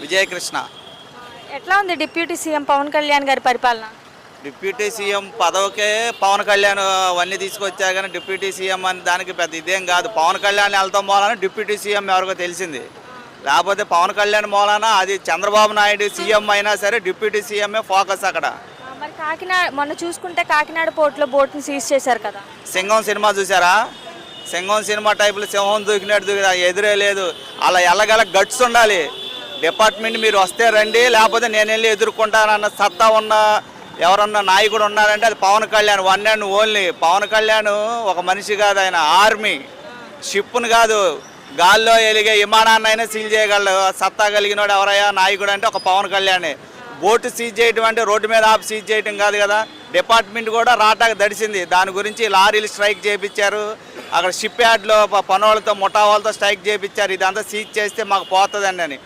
విజయకృష్ణ. ఎట్లా ఉంది deputy CM Pawan Kalyan గారి పరిపాలన? డిప్యూటీ సీఎం పదవికే పవన్ కళ్యాణ్ అవన్నీ తీసుకొచ్చా కానీ డిప్యూటీ సీఎం అని దానికి పెద్ద ఇదేం కాదు. పవన్ కళ్యాణ్ వెళ్తాం మూలాన డిప్యూటీ సీఎం ఎవరికో తెలిసింది. లేకపోతే పవన్ కళ్యాణ్ మూలాన అది చంద్రబాబు నాయుడు సీఎం అయినా సరే డిప్యూటీ సీఎంఏ ఫోకస్ అక్కడ. మరి కాకినాడ మొన్న చూసుకుంటే కాకినాడ పోర్టులో బోట్ని సీజ్ చేశారు కదా. సింగం సినిమా చూసారా? సింగం సినిమా టైపులో సింహం దూకినట్టు దూకి ఎదురే లేదు. అలా ఎల్లగల గట్స్ ఉండాలి. డిపార్ట్మెంట్ మీరు వస్తే రండి, లేకపోతే నేను వెళ్ళి ఎదుర్కొంటానన్న సత్తా ఉన్న ఎవరన్నా నాయకుడు ఉన్నారంటే అది Pawan Kalyan. One and only Pawan Kalyan. ఒక మనిషి కాదు, ఆయన ఆర్మీ. షిప్ను కాదు, గాల్లో ఎలిగే విమానాన్ని అయినా సీల్ చేయగలడు సత్తా కలిగినోడు ఎవరయ్యా నాయకుడు అంటే ఒక పవన్ కళ్యాణ్. బోటు సీజ్ చేయడం అంటే రోడ్డు మీద ఆపి సీజ్ చేయడం కాదు కదా. డిపార్ట్మెంట్ కూడా రాటాకు దడిసింది. దాని గురించి లారీలు స్ట్రైక్ చేయించారు. అక్కడ షిప్ యార్డ్లో పనులతో ముఠా వాళ్ళతో స్ట్రైక్ చేయించారు. ఇదంతా సీజ్ చేస్తే మాకు పోతుందండి అని.